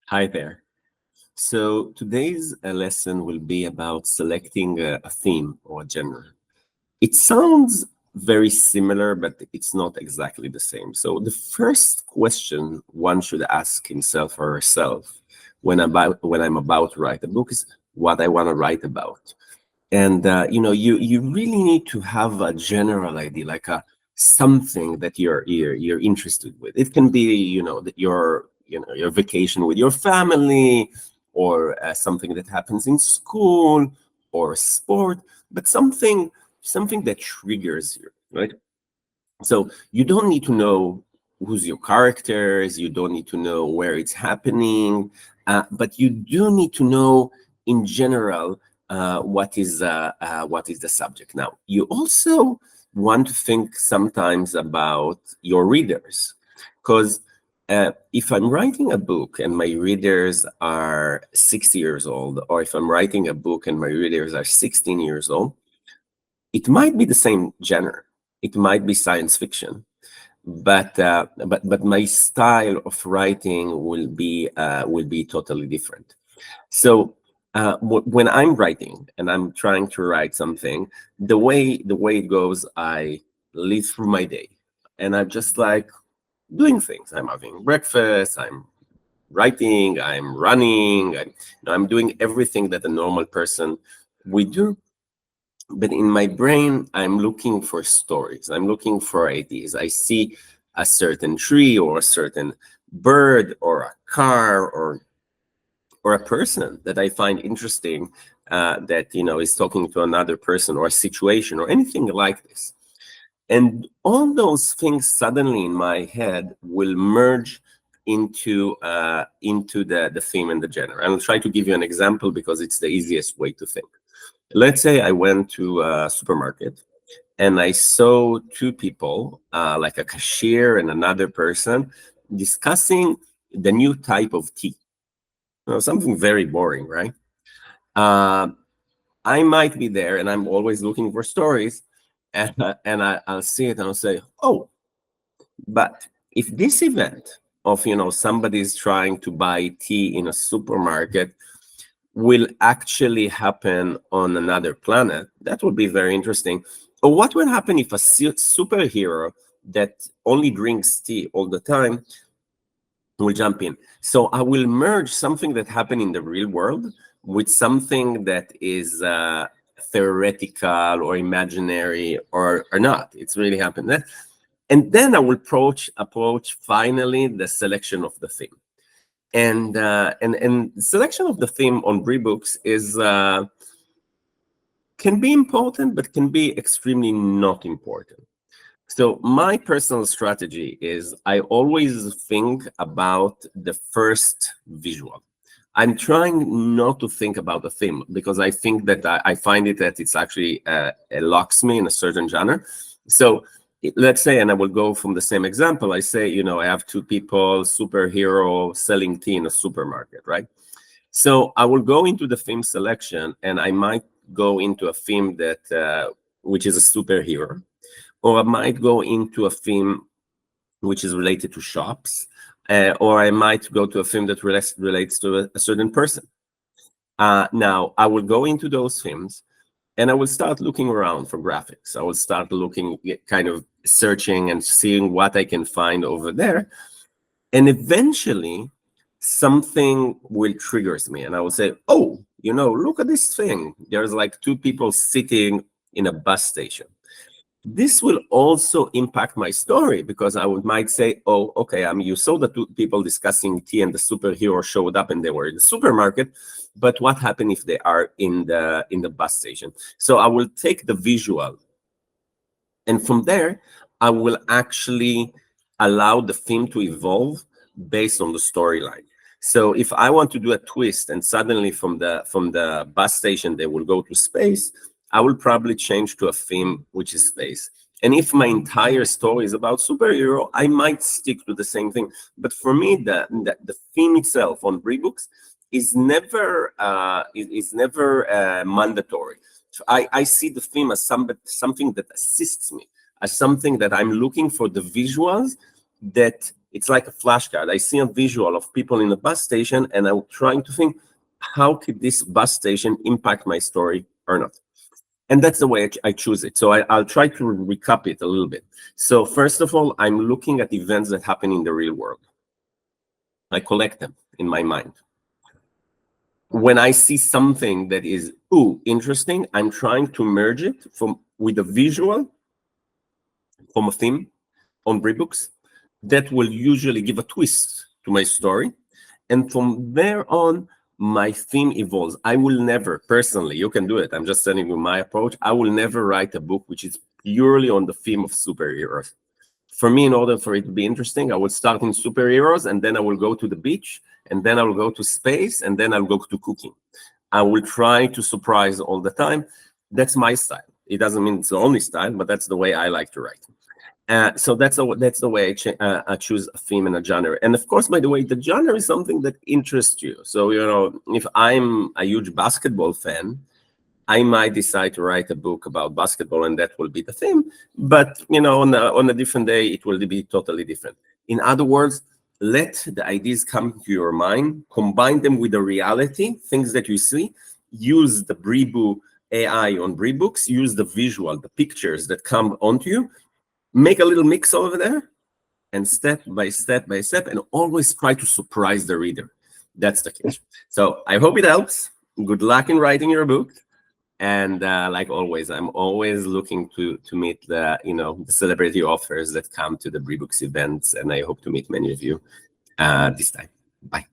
Hi there. So today's lesson will be about selecting a theme or a genre. It sounds very similar, but it's not exactly the same. So the first question one should ask himself or herself when I'm about to write a book is what I want to write about. And you really need to have a general idea, like a something that you're interested with. It can be that your vacation with your family, or something that happens in school or sport, but something that triggers you, right? So you don't need to know who's your characters, you don't need to know where it's happening, but you do need to know in general what is the subject. Now, you also want to think sometimes about your readers, because if I'm writing a book and my readers are 6 years old, or if I'm writing a book and my readers are 16 years old, it might be the same genre. It might be science fiction, but my style of writing will be totally different. So when I'm writing and I'm trying to write something, the way it goes, I lead through my day, and I'm just like doing things. I'm having breakfast. I'm writing. I'm running. I'm doing everything that a normal person would do. But in my brain, I'm looking for stories. I'm looking for ideas. I see a certain tree or a certain bird or a car or a person that I find interesting, that is talking to another person, or a situation or anything like this. And all those things suddenly in my head will merge into the theme and the genre. And I'll try to give you an example because it's the easiest way to think. Let's say I went to a supermarket and I saw two people, like a cashier and another person, discussing the new type of tea. Something very boring, right? Uh, I might be there, and I'm always looking for stories, I'll see it and I'll say, oh, but if this event of somebody's trying to buy tea in a supermarket will actually happen on another planet, that would be very interesting. Or what will happen if a superhero that only drinks tea all the time will jump in? So I will merge something that happened in the real world with something that is theoretical or imaginary, or not. It's really happened. And then I will approach finally the selection of the theme. And selection of the theme on BriBooks is can be important, but can be extremely not important. So my personal strategy is I always think about the first visual. I'm trying not to think about the theme, because I think that I find it that it's actually it locks me in a certain genre. So let's say, and I will go from the same example, I say, I have two people, superhero, selling tea in a supermarket, right? So I will go into the theme selection, and I might go into a theme that which is a superhero, or I might go into a theme which is related to shops, or I might go to a theme that relates to a certain person. Now, I will go into those themes, and I will start looking around for graphics. I will start looking, kind of searching and seeing what I can find over there. And eventually, something will triggers me, and I will say, oh, look at this thing. There's like two people sitting in a bus station. This will also impact my story, because might say, oh, okay, you saw the two people discussing tea and the superhero showed up and they were in the supermarket, but what happened if they are in the bus station? So I will take the visual, and from there, I will actually allow the theme to evolve based on the storyline. So if I want to do a twist, and suddenly from the bus station they will go to space, I will probably change to a theme which is space. And if my entire story is about superhero, I might stick to the same thing. But for me, the theme itself on BriBooks is never mandatory. So I see the theme as something that assists me, as something that I'm looking for the visuals that It's like a flashcard. I see a visual of people in a bus station, and I'm trying to think, how could this bus station impact my story or not? And that's the way I choose it. So I'll try to recap it a little bit. So first of all, I'm looking at events that happen in the real world. I collect them in my mind. When I see something that is interesting, I'm trying to merge it with a visual from a theme on BriBooks that will usually give a twist to my story. And from there on, my theme evolves. I will never, personally, you can do it, I'm just telling you my approach, I will never write a book which is purely on the theme of superheroes. For me, in order for it to be interesting, I will start in superheroes, and then I will go to the beach, and then I will go to space, and then I'll go to cooking. I will try to surprise all the time. That's my style. It doesn't mean it's the only style, but that's the way I like to write. So that's the way I choose a theme and a genre. And of course, by the way, the genre is something that interests you. So, if I'm a huge basketball fan, I might decide to write a book about basketball, and that will be the theme. But, on a different day, it will be totally different. In other words, let the ideas come to your mind, combine them with the reality, things that you see, use the BriBoo AI on BriBooks, use the visual, the pictures that come onto you, make a little mix over there, and step by step by step, and always try to surprise the reader. That's the key. So I hope it helps. Good luck in writing your book. And like always, I'm always looking to meet the celebrity authors that come to the BriBooks events, and I hope to meet many of you this time. Bye.